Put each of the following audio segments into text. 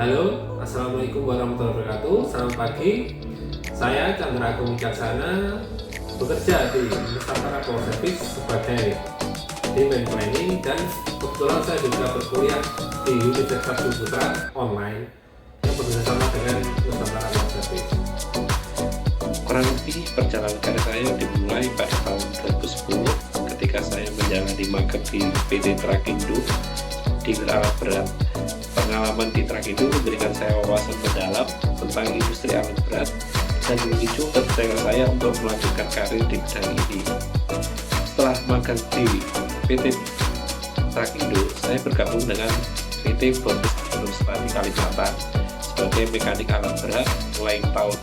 Halo, Assalamualaikum warahmatullahi wabarakatuh. Selamat pagi. Saya Chandra Agung Wicaksana, bekerja di Nusantara Power Service sebagai demand planning, dan kebetulan saya juga berkuliah di Universitas Putra online yang bekerjasama dengan Nusantara Power Service. Kurang lebih perjalanan karir saya dimulai pada tahun 2010 ketika saya menjalani magang di PT Trakindo di alat berat. Pengalaman di Trakindo memberikan saya wawasan mendalam tentang industri alat berat dan memicu ketertarikan saya untuk melanjutkan karir di bidang ini. Setelah magang di PT Trakindo, saya bergabung dengan PT Bonus Lestari Kalimantan sebagai mekanik alat berat mulai tahun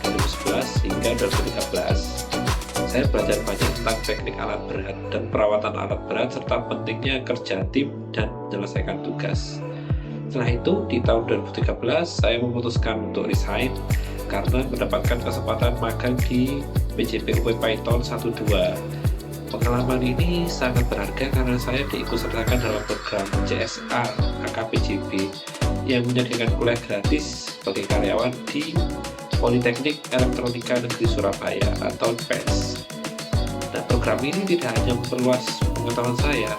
2011 hingga 2013. Saya belajar banyak tentang teknik alat berat dan perawatan alat berat serta pentingnya kerja tim dan menyelesaikan tugas. Setelah itu, di tahun 2013 saya memutuskan untuk resign karena mendapatkan kesempatan magang di PJPUP Python 1.2. Pengalaman ini sangat berharga karena saya diikutsertakan dalam program CSA KKPJB yang menyediakan kuliah gratis bagi karyawan di Politeknik Elektronika Negeri Surabaya atau PES. Dan program ini tidak hanya memperluas pengetahuan saya,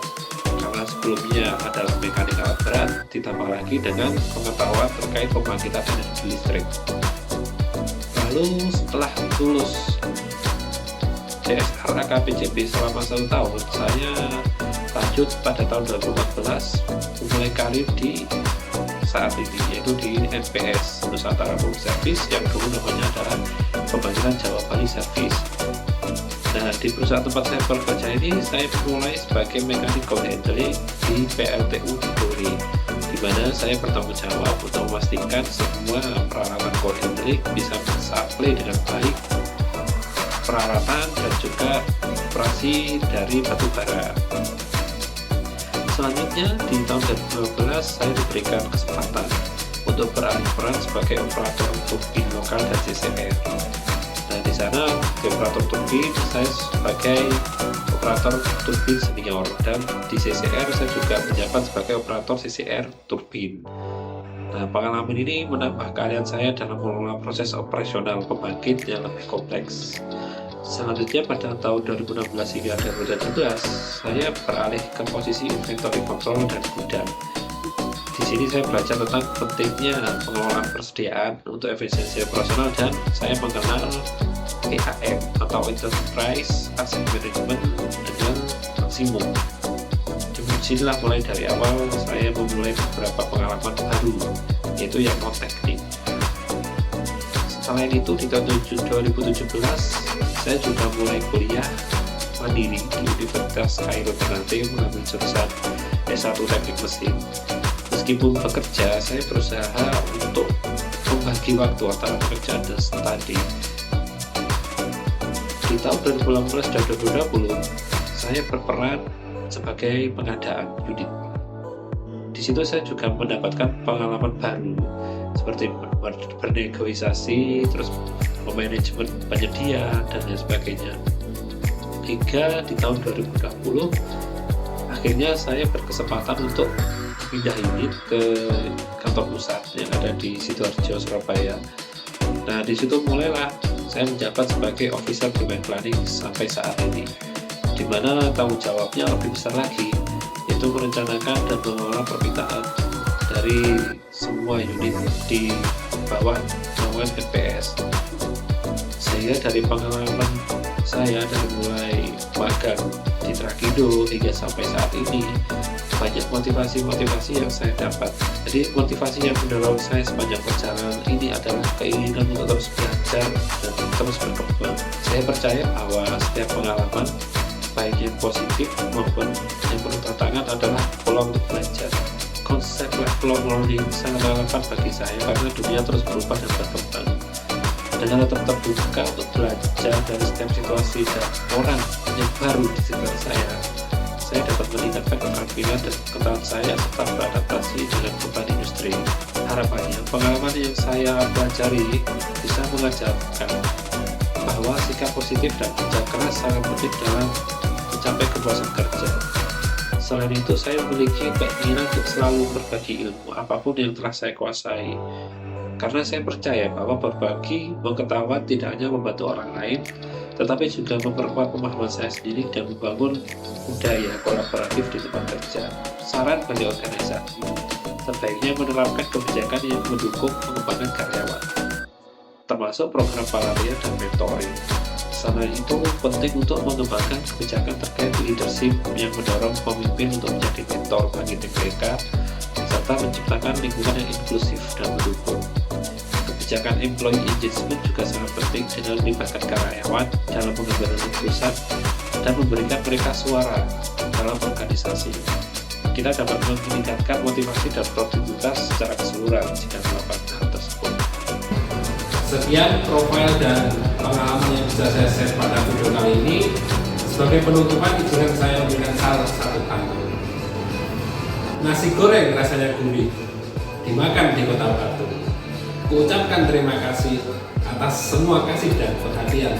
karena sebelumnya adalah mekanik alat berat, ditambah lagi dengan pengetahuan terkait pembangkitan energi listrik. Lalu setelah lulus CSR KPJB selama 1 tahun, saya lanjut pada tahun 2014 memulai karir di saat ini, yaitu di NPS Nusantara Power Service yang dulu namanya adalah Pembangkitan Jawa Bali Service. Nah, di perusahaan tempat saya bekerja ini, saya mulai sebagai mekanik ground handling di PLTU Duri, di mana saya bertanggung jawab untuk memastikan semua peralatan ground handling bisa mensuplai dengan baik peralatan dan juga operasi dari batu bara. Selanjutnya, di tahun 2012 saya diberikan kesempatan untuk beralih peran sebagai operator turbin lokal dan CCR. Nah, di sana di operator turbin saya sebagai operator turbin senior, dan di CCR saya juga menjabat sebagai operator CCR turbin. Nah, pengalaman ini menambah keahlian saya dalam mengelola proses operasional pembangkit yang lebih kompleks. Selanjutnya pada tahun 2016 hingga 2017 saya beralih ke posisi inventory control dan gudang. Di sini saya belajar tentang pentingnya pengelolaan persediaan untuk efisiensi operasional, dan saya mengenal EAM atau Enterprise Asset Management dengan maksimum. Disinilah mulai dari awal saya memulai beberapa pengalaman baru, yaitu yang non teknik. Selain itu, di tahun 2017 saya juga mulai kuliah mandiri di Universitas Kairo Ternate mengambil jurusan S1 Teknik Mesin. Meskipun bekerja, saya berusaha untuk membagi waktu antara pekerjaan dan studi. Di tahun 2018 dan 2020, saya berperan sebagai pengadaan unit. Di situ saya juga mendapatkan pengalaman baru seperti bernegosiasi, terus manajemen penyedia, dan lain sebagainya. Hingga di tahun 2020 akhirnya saya berkesempatan untuk pindah unit ke kantor pusat yang ada di Sidoarjo, Surabaya. Nah, di situ mulailah saya menjabat sebagai officer demand planning sampai saat ini, di mana tanggung jawabnya lebih besar lagi, yaitu merencanakan dan mengelola permintaan dari semua unit di bawah naungan NPS. Sehingga dari pengalaman saya dari mulai magang di Trakindo hingga sampai saat ini, banyak motivasi yang saya dapat. Jadi motivasi yang mendorong saya sepanjang perjalanan ini adalah keinginan untuk terus belajar dan terus berkembang. Saya percaya bahwa setiap pengalaman, baik yang positif maupun yang penuh tantangan, adalah peluang untuk belajar. Konsep lifelong learning sangat relevan bagi saya karena dunia terus berubah dan berkembang. Dengan tetap terbuka untuk belajar dari setiap situasi dan orang yang baru di sekitar saya dapat meningkatkan keterampilan dan pengetahuan saya serta beradaptasi dengan perubahan industri. Harapannya, pengalaman yang saya pelajari bisa mengajarkan bahwa sikap positif dan kerja keras sangat penting dalam mencapai kepuasan kerja. Selain itu, saya memiliki keinginan untuk selalu berbagi ilmu apapun yang telah saya kuasai. Karena saya percaya bahwa berbagi pengetahuan tidak hanya membantu orang lain, tetapi juga memperkuat pemahaman saya sendiri dan membangun budaya kolaboratif di tempat kerja. Saran bagi organisasi, sebaiknya menerapkan kebijakan yang mendukung pengembangan karyawan, termasuk program pelatihan dan mentoring. Selain itu, penting untuk mengembangkan kebijakan terkait leadership yang mendorong pemimpin untuk menjadi mentor bagi tim mereka, serta menciptakan lingkungan yang inklusif dan mendukung. Kebijakan employee engagement juga sangat penting dengan melibatkan karyawan dalam pengambilan keputusan dan memberikan mereka suara dalam organisasi. Kita dapat meningkatkan motivasi dan produktivitas secara keseluruhan jika melakukan hal tersebut. Sekian profil dan pengalaman yang bisa saya share pada video kali ini. Sebagai penutupan, izinkan saya memberikan salah satu pantun. Nasi goreng rasanya gurih, dimakan di Kota Batu. Kuucapkan terima kasih atas semua kasih dan perhatian.